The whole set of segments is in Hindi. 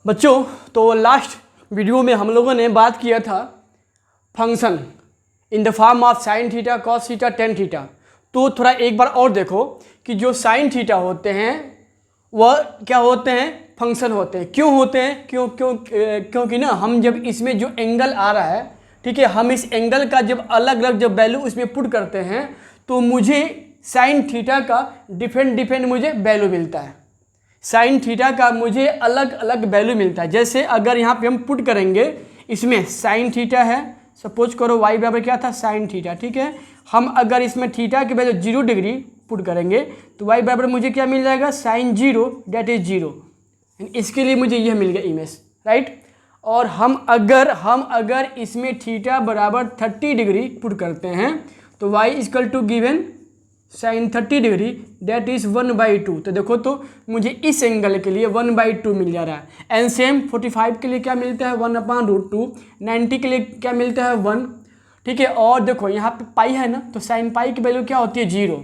बच्चों, तो लास्ट वीडियो में हम लोगों ने बात किया था function in the form of sine theta, cos theta, tan theta. तो थोड़ा एक बार और देखो कि जो साइन थीटा होते हैं वह क्या होते हैं, फंक्शन होते हैं। क्यों होते हैं? क्योंकि ना हम जब इसमें जो एंगल आ रहा है, ठीक है, हम इस एंगल का जब अलग अलग जब वैल्यू उसमें पुट करते हैं तो मुझे साइन थीटा का डिफरेंट मुझे वैल्यू मिलता है। साइन थीटा का मुझे अलग अलग वैल्यू मिलता है। जैसे अगर यहाँ पे हम पुट करेंगे, इसमें साइन थीटा है, सपोज करो y बराबर क्या था, साइन थीटा, ठीक है। हम अगर इसमें थीटा की वैल्यू 0 डिग्री पुट करेंगे तो y बराबर मुझे क्या मिल जाएगा, साइन 0 डेट इज 0। इसके लिए मुझे यह मिल गया इमेज, राइट। और हम अगर इसमें थीटा बराबर 30 डिग्री पुट करते हैं तो y equal to given sine 30 degree that is 1/2। तो देखो तो मुझे इस एंगल के लिए 1/2 मिल जा रहा है। एंड सेम 45 के लिए क्या मिलता है, 1/√2। 90 के लिए क्या मिलता है, 1, ठीक है। और देखो यहाँ पे पाई है ना, तो साइन पाई की वैल्यू क्या होती है, 0,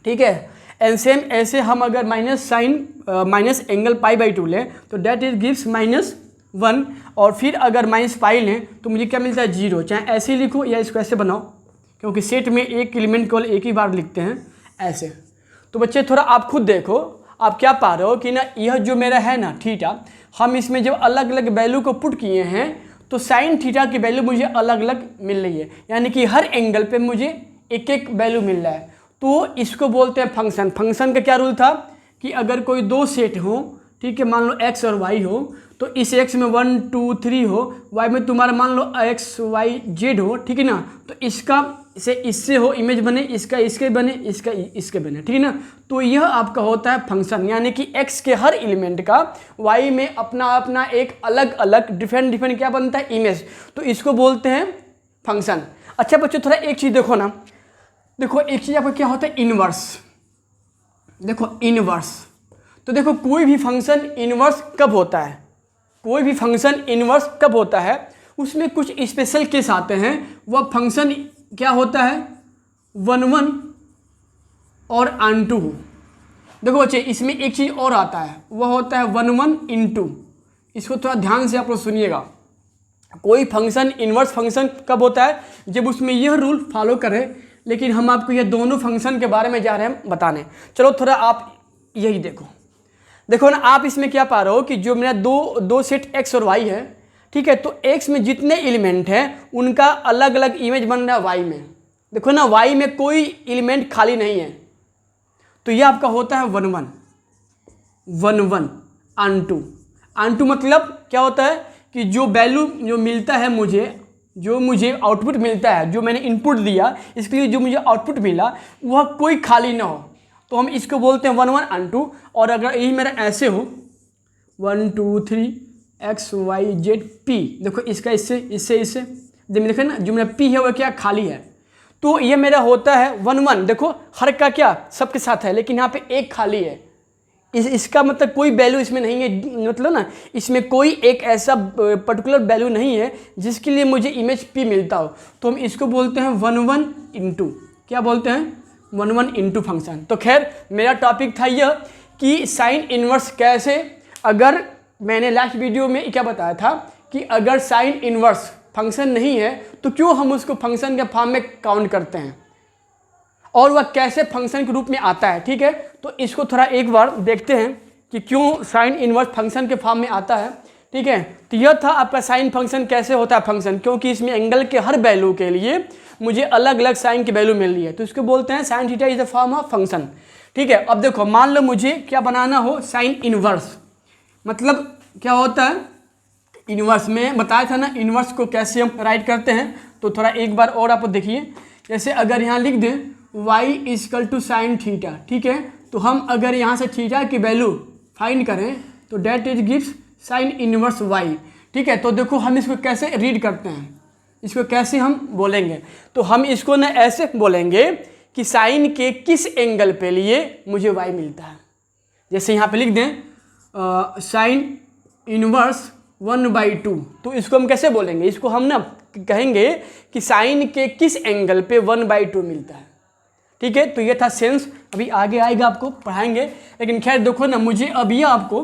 ठीक है। एंड सेम ऐसे हम अगर माइनस एंगल π/2 लें तो डेट इज गिव्स -1। और फिर अगर -π लें तो मुझे क्या मिलता है, 0। चाहे ऐसे ही लिखो या इसको ऐसे बनाओ, क्योंकि सेट में एक एलिमेंट केवल एक ही बार लिखते हैं ऐसे। तो बच्चे थोड़ा आप खुद देखो, आप क्या पा रहे हो कि ना यह जो मेरा है ना थीटा, हम इसमें जब अलग अलग वैल्यू को पुट किए हैं तो साइन थीटा की वैल्यू मुझे अलग अलग मिल रही है, यानी कि हर एंगल पे मुझे एक एक वैल्यू मिल रहा है। तो इसको बोलते हैं फंक्शन। फंक्शन का क्या रूल था कि अगर कोई दो सेट हो, ठीक है, मान लो x और y हो, तो इस x में 1 2 3 हो, y में तुम्हारा मान लो x y z हो, ठीक है ना। तो इसका से इससे हो इमेज बने, इसका इसके बने, इसका इसके बने, ठीक है ना। तो यह आपका होता है फंक्शन, यानी कि x के हर एलिमेंट का y में अपना अपना एक अलग अलग डिफरेंट क्या बनता है, इमेज। तो इसको बोलते हैं फंक्शन। अच्छा बच्चों, थोड़ा एक चीज़ देखो ना, देखो एक चीज़ आपका क्या होता है, इनवर्स। देखो इनवर्स, तो देखो कोई भी फंक्शन इनवर्स कब होता है, कोई भी फंक्शन इनवर्स कब होता है, उसमें कुछ स्पेशल केस आते हैं। वह फंक्शन क्या होता है, 1 और ऑन2। देखो बच्चे इसमें एक चीज़ और आता है, वह होता है 1 इसको थोड़ा ध्यान से आप लोग सुनिएगा। कोई फंक्शन इनवर्स फंक्शन कब होता है, जब उसमें यह रूल फॉलो करे। लेकिन हम आपको यह दोनों फंक्शन के बारे में जा रहे हैं बताने। चलो थोड़ा आप यही देखो ना, आप इसमें क्या पा रहे हो कि जो मेरा दो सेट x और y है, ठीक है। तो x में जितने एलिमेंट हैं उनका अलग अलग इमेज बन रहा है y में। देखो ना, y में कोई एलिमेंट खाली नहीं है। तो ये आपका होता है 1 ऑन2 मतलब क्या होता है कि जो वैल्यू जो मिलता है मुझे, जो मुझे आउटपुट मिलता है, जो मैंने इनपुट दिया इसके लिए जो मुझे आउटपुट मिला वह कोई खाली ना हो, तो हम इसको बोलते हैं 1 ऑन2। और अगर यही मेरा ऐसे हो 1 2 3 x y z p, देखो इसका इससे जब देखो ना जो मेरा p है वह क्या खाली है, तो ये मेरा होता है 1 देखो हर का क्या सबके साथ है, लेकिन यहाँ पे एक खाली है। इसका मतलब कोई वैल्यू इसमें नहीं है, मतलब ना इसमें कोई एक ऐसा पर्टिकुलर वैल्यू नहीं है जिसके लिए मुझे इमेज p मिलता हो। तो हम इसको बोलते हैं 1 इंटू, क्या बोलते हैं, 1 इंटू फंक्शन। तो खैर मेरा टॉपिक था यह कि साइन इनवर्स कैसे, अगर मैंने लास्ट वीडियो में क्या बताया था कि अगर साइन इनवर्स फंक्शन नहीं है तो क्यों हम उसको फंक्शन के फॉर्म में काउंट करते हैं, और वह कैसे फंक्शन के रूप में आता है, ठीक है। तो इसको थोड़ा एक बार देखते हैं कि क्यों साइन इनवर्स फंक्शन के फॉर्म में आता है, ठीक है। तो यह था आपका साइन फंक्शन कैसे होता है फंक्शन, क्योंकि इसमें एंगल के हर वैल्यू के लिए मुझे अलग अलग साइन की वैल्यू मिल रही है, तो इसको बोलते हैं sine theta is the form of function, ठीक है। अब देखो मान लो मुझे क्या बनाना हो, साइन इनवर्स, मतलब क्या होता है इनवर्स में बताया था ना, इनवर्स को कैसे हम राइट करते हैं। तो थोड़ा एक बार और आप देखिए, जैसे अगर यहाँ लिख दें y equal to sine theta, ठीक है। तो हम अगर यहाँ से थीटा की वैल्यू फाइंड करें तो that is gives sine inverse y, ठीक है। तो देखो हम इसको कैसे रीड करते हैं, इसको कैसे हम बोलेंगे, तो हम इसको ना ऐसे बोलेंगे कि साइन के किस एंगल पे लिए मुझे y मिलता है। जैसे यहाँ पे लिख दें साइन इनवर्स 1/2, तो इसको हम कैसे बोलेंगे, इसको हम ना कहेंगे कि साइन के किस एंगल पे 1/2 मिलता है, ठीक है। तो ये था सेंस, अभी आगे आएगा आपको पढ़ाएंगे। लेकिन खैर देखो ना, मुझे अभी आपको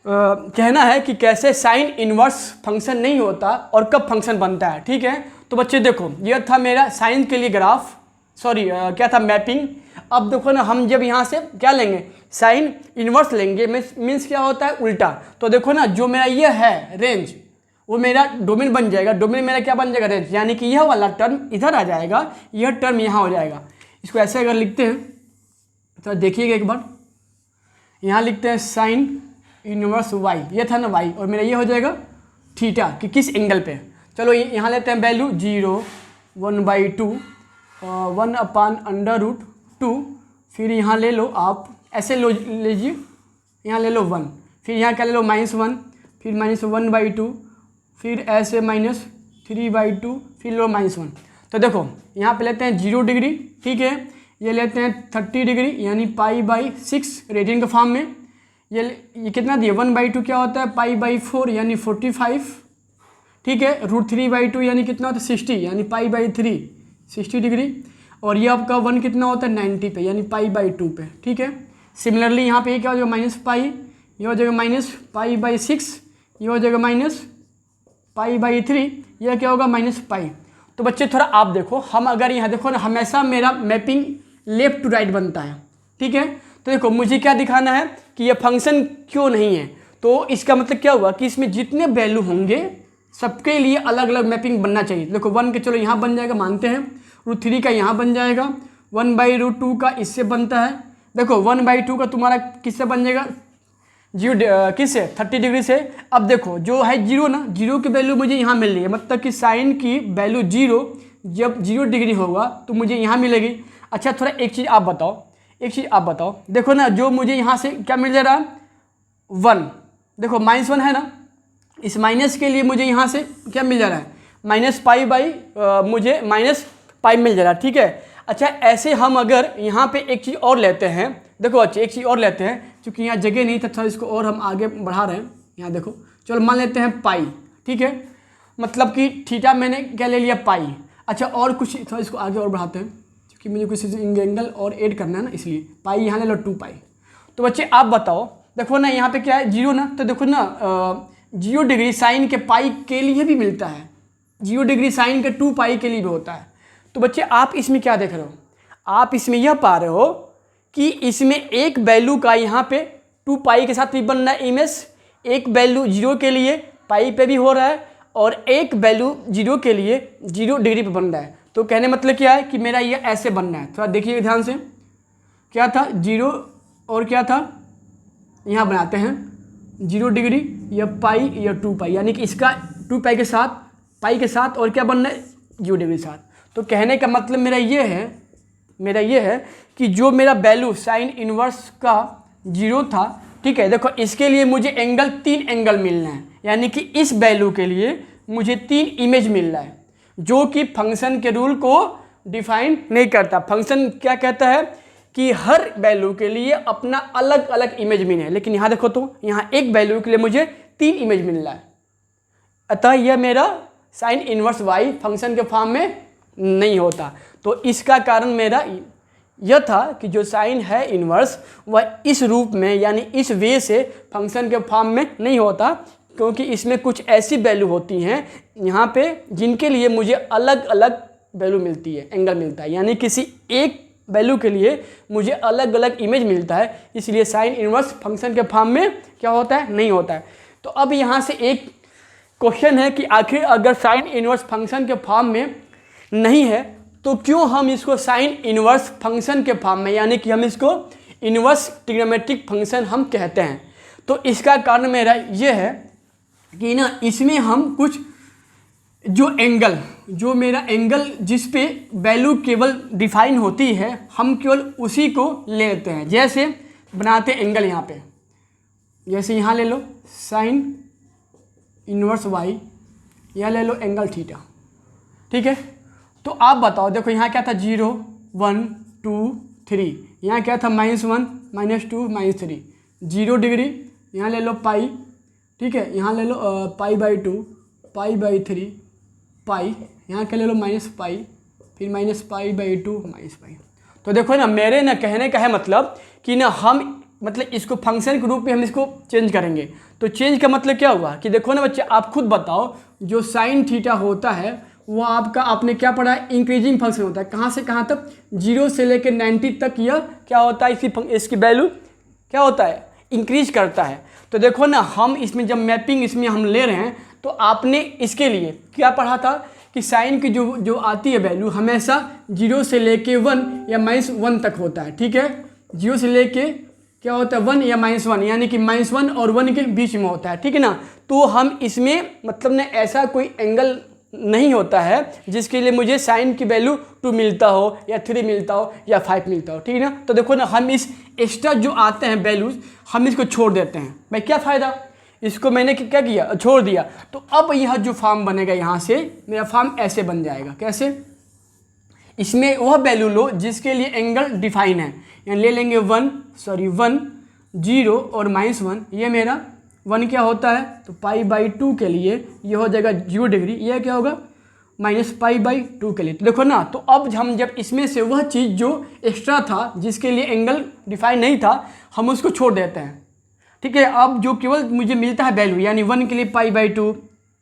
कहना है कि कैसे साइन इनवर्स फंक्शन नहीं होता और कब फंक्शन बनता है। ठीक है, तो बच्चे देखो यह था मेरा साइन के लिए ग्राफ, सॉरी क्या था, मैपिंग। अब देखो ना, हम जब यहाँ से क्या लेंगे, साइन इनवर्स लेंगे, मीन्स क्या होता है, उल्टा। तो देखो ना, जो मेरा ये है रेंज, वो मेरा डोमेन बन जाएगा, डोमेन मेरा क्या बन जाएगा, रेंज, यानी कि यह वाला टर्म इधर आ जाएगा, यह टर्म यहाँ हो जाएगा। इसको ऐसे अगर लिखते हैं तो देखिएगा एक बार, यहाँ लिखते हैं साइन इनवर्स वाई, ये था ना वाई, और मेरा ये हो जाएगा थीटा कि किस एंगल पे। चलो यहाँ लेते हैं वैल्यू 0, 1/2, 1/√2, फिर यहाँ ले लो आप, ऐसे लीजिए, यहाँ ले लो 1, फिर यहाँ क्या ले लो -1, फिर -1/2, फिर ऐसे -3/2, फिर लो -1। तो देखो यहाँ पे लेते हैं 0 डिग्री, ठीक है, ये लेते हैं 30 डिग्री यानी π/6 रेडियन के फॉर्म में। ये कितना दिया, 1/2 क्या होता है, π/4 यानी 45, ठीक है, √3/2 यानी कितना होता है 60 यानी π/3 60 डिग्री, और ये आपका 1 कितना होता है 90 पे यानी π/2 पे। ठीक है, सिमिलरली यहाँ पे ये क्या हो जाएगा -π, ये हो जाएगा -π/6, ये हो जाएगा -π/3, यह क्या होगा -π। तो बच्चे थोड़ा आप देखो, हम अगर यहाँ देखो ना, हमेशा मेरा मैपिंग लेफ्ट टू राइट बनता है। ठीक है, तो देखो मुझे क्या दिखाना है कि ये फंक्शन क्यों नहीं है, तो इसका मतलब क्या हुआ कि इसमें जितने वैल्यू होंगे सबके लिए अलग अलग मैपिंग बनना चाहिए। देखो 1 के चलो यहाँ बन जाएगा, मानते हैं, √3 का यहाँ बन जाएगा, 1/√2 का इससे बनता है। देखो 1/2 का तुम्हारा किससे बन जाएगा, 0 किससे, 30 डिग्री से। अब देखो जो है 0 ना, 0 की वैल्यू मुझे यहाँ मिल रही है, मतलब कि साइन की वैल्यू 0 जब 0 डिग्री होगा तो मुझे यहाँ मिलेगी। अच्छा थोड़ा एक चीज़ आप बताओ, देखो ना, जो मुझे यहाँ से क्या मिल जा रहा है 1, देखो -1 है ना, इस माइनस के लिए मुझे यहाँ से क्या मिल जा रहा है, मुझे -π मिल जा रहा है। ठीक है, अच्छा ऐसे हम अगर यहाँ पे एक चीज़ और लेते हैं, देखो अच्छे एक चीज़ और लेते हैं, क्योंकि यहाँ जगह नहीं था, थोड़ा इसको और हम आगे बढ़ा रहे हैं। यहाँ देखो, चलो मान लेते हैं π, ठीक है, मतलब कि थीटा मैंने क्या ले लिया π। अच्छा और कुछ थोड़ा इसको आगे और बढ़ाते हैं, क्योंकि मुझे कुछ एंगल और ऐड करना है ना, इसलिए π यहाँ ले लो 2π। तो बच्चे आप बताओ, देखो ना यहाँ पे क्या है 0 ना, तो देखो ना 0 डिग्री साइन के π के लिए भी मिलता है, 0 डिग्री साइन के 2π के लिए भी होता है। तो बच्चे आप इसमें क्या देख रहे हो, आप इसमें यह पा रहे हो कि इसमें एक वैल्यू का यहाँ पे 2π के साथ भी बन रहा है इमेज, एक वैल्यू 0 के लिए π पे भी हो रहा है, और एक वैल्यू 0 के लिए 0 डिग्री पे बन रहा है। तो कहने मतलब क्या है कि मेरा ये ऐसे बनना है, थोड़ा देखिए ध्यान से, क्या था 0 और क्या था, यहाँ बनाते हैं 0 डिग्री या π या 2π, यानी कि इसका 2π के साथ π के साथ और क्या बनना है 0 डिग्री के साथ। तो कहने का मतलब मेरा ये है कि जो मेरा वैल्यू साइन इनवर्स का 0 था, ठीक है, देखो इसके लिए मुझे एंगल 3 एंगल मिलना है, यानी कि इस वैल्यू के लिए मुझे 3 इमेज मिल रहा है, जो कि फंक्शन के रूल को डिफाइन नहीं करता। फंक्शन क्या कहता है कि हर वैल्यू के लिए अपना अलग अलग इमेज मिले है, लेकिन यहाँ देखो तो यहाँ एक वैल्यू के लिए मुझे 3 इमेज मिल रहा है, अतः यह मेरा साइन इनवर्स वाई फंक्शन के फॉर्म में नहीं होता। तो इसका कारण मेरा यह था कि जो साइन है इनवर्स वह इस रूप में यानी इस वे से फंक्शन के फॉर्म में नहीं होता, क्योंकि इसमें कुछ ऐसी वैल्यू होती हैं यहाँ पे जिनके लिए मुझे अलग अलग वैल्यू मिलती है, एंगल मिलता है, यानी किसी एक वैल्यू के लिए मुझे अलग अलग इमेज मिलता है, इसलिए साइन इनवर्स फंक्शन के फॉर्म में क्या होता है, नहीं होता है। तो अब यहाँ से एक क्वेश्चन है कि आखिर अगर साइन इनवर्स फंक्शन के फॉर्म में नहीं है तो क्यों हम इसको साइन इनवर्स फंक्शन के फॉर्म में, यानी कि हम इसको इनवर्स ट्रिग्नोमेट्रिक फंक्शन हम कहते हैं। तो इसका कारण मेरा ये है कि ना इसमें हम कुछ जो मेरा एंगल जिस पे वैल्यू केवल डिफाइन होती है, हम केवल उसी को लेते हैं। जैसे बनाते एंगल यहाँ पे, जैसे यहाँ ले लो साइन इनवर्स वाई, यहाँ ले लो एंगल थीटा, ठीक है। तो आप बताओ, देखो यहाँ क्या था 0 1 2 3, यहाँ क्या था -1 -2 -3, 0 डिग्री, यहाँ ले लो पाई, ठीक है, यहाँ ले लो π/2 π/3 पाई, यहाँ क्या ले लो -π, फिर -π/2 -π। तो देखो ना मेरे ना कहने का है मतलब कि ना हम मतलब इसको फंक्शन के रूप में हम इसको चेंज करेंगे। तो चेंज का मतलब क्या हुआ कि देखो ना बच्चे, आप खुद बताओ, जो साइन थीटा होता है वो आपका, आपने क्या पढ़ा है, इंक्रीजिंग फंक्शन होता है। कहाँ से कहाँ तक, 0 से लेकर 90 तक यह क्या होता है, इसकी वैल्यू क्या होता है, इंक्रीज करता है। तो देखो ना, हम इसमें जब मैपिंग इसमें हम ले रहे हैं तो आपने इसके लिए क्या पढ़ा था कि साइन की जो आती है वैल्यू हमेशा 0 से लेके 1 या -1 तक होता है। ठीक है, 0 से लेके क्या होता है 1 या -1, यानी कि -1 और 1 के बीच में होता है। ठीक है ना, तो हम इसमें मतलब ना ऐसा कोई एंगल नहीं होता है जिसके लिए मुझे साइन की वैल्यू 2 मिलता हो या 3 मिलता हो या 5 मिलता हो। ठीक है ना, तो देखो ना, हम इस एक्स्ट्रा जो आते हैं वैल्यूज हम इसको छोड़ देते हैं। भाई क्या फ़ायदा, इसको मैंने क्या किया, छोड़ दिया। तो अब यह जो फॉर्म बनेगा, यहाँ से मेरा फॉर्म ऐसे बन जाएगा। कैसे, इसमें वह वैल्यू लो जिसके लिए एंगल डिफाइन है, यानी ले लेंगे 1 0 और -1, ये मेरा 1 क्या होता है, तो π/2 के लिए ये हो जाएगा 0 डिग्री, यह क्या होगा -π/2 के लिए। तो देखो ना, तो अब हम जब इसमें से वह चीज़ जो एक्स्ट्रा था जिसके लिए एंगल डिफाइन नहीं था, हम उसको छोड़ देते हैं। ठीक है, अब जो केवल मुझे मिलता है वैल्यू, यानी 1 के लिए π/2,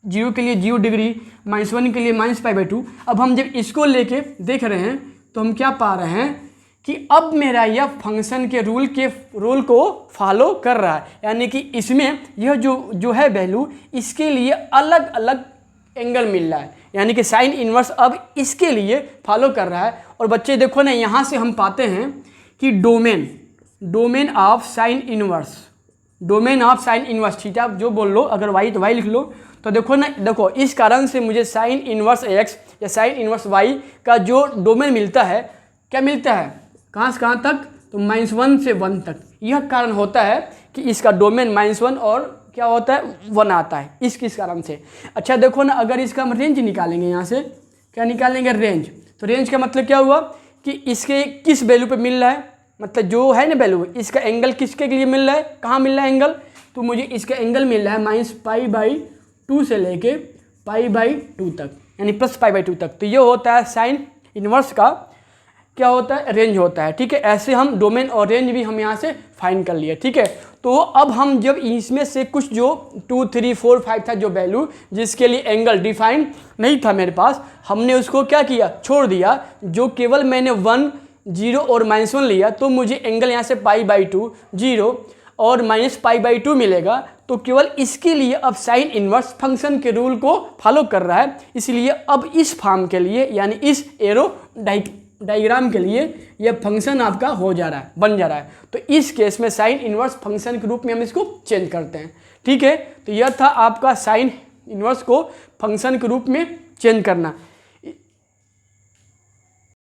0 के लिए 0 डिग्री, -1 के लिए -π/2। अब हम जब इसको लेके देख रहे हैं तो हम क्या पा रहे हैं कि अब मेरा यह फंक्शन के रूल को फॉलो कर रहा है, यानी कि इसमें यह जो है वैल्यू, इसके लिए अलग अलग एंगल मिल रहा है, यानी कि साइन इन्वर्स अब इसके लिए फॉलो कर रहा है। और बच्चे देखो ना, यहाँ से हम पाते हैं कि domain of sine inverse theta जो बोल लो, अगर वाई तो वाई लिख लो। तो देखो ना, देखो इस कारण से मुझे साइन इन्वर्स एक्स या साइन इन्वर्स वाई का जो डोमेन मिलता है, क्या मिलता है, कहाँ से कहाँ तक, तो -1 से 1 तक। यह कारण होता है कि इसका डोमेन -1 और क्या होता है 1 आता है, किस कारण से। अच्छा देखो ना, अगर इसका हम रेंज निकालेंगे, यहाँ से क्या निकालेंगे, रेंज। तो रेंज का मतलब क्या हुआ कि इसके किस वैल्यू पे मिल रहा है, मतलब जो है ना वैल्यू, इसका एंगल किसके लिए मिल रहा है, कहाँ मिल रहा है एंगल, तो मुझे इसका एंगल मिल रहा है -π/2 से लेके π/2 तक, यानी +π/2 तक। तो ये होता है साइन इन्वर्स का क्या होता है, रेंज होता है। ठीक है, ऐसे हम डोमेन और रेंज भी हम यहाँ से फाइंड कर लिए। ठीक है, तो अब हम जब इसमें से कुछ जो 2 3 4 5 था जो वैल्यू जिसके लिए एंगल डिफाइन नहीं था मेरे पास, हमने उसको क्या किया, छोड़ दिया। जो केवल मैंने 1 0 और -1 लिया, तो मुझे एंगल यहाँ से π/2 0 और -π/2 मिलेगा। तो केवल इसके लिए अब साइन इन्वर्स फंक्शन के रूल को फॉलो कर रहा है, इसलिए अब इस फॉर्म के लिए, यानी इस एरो डायग्राम के लिए यह फंक्शन आपका हो जा रहा है, बन जा रहा है। तो इस केस में साइन इन्वर्स फंक्शन के रूप में हम इसको चेंज करते हैं। ठीक है, तो यह था आपका साइन इन्वर्स को फंक्शन के रूप में चेंज करना।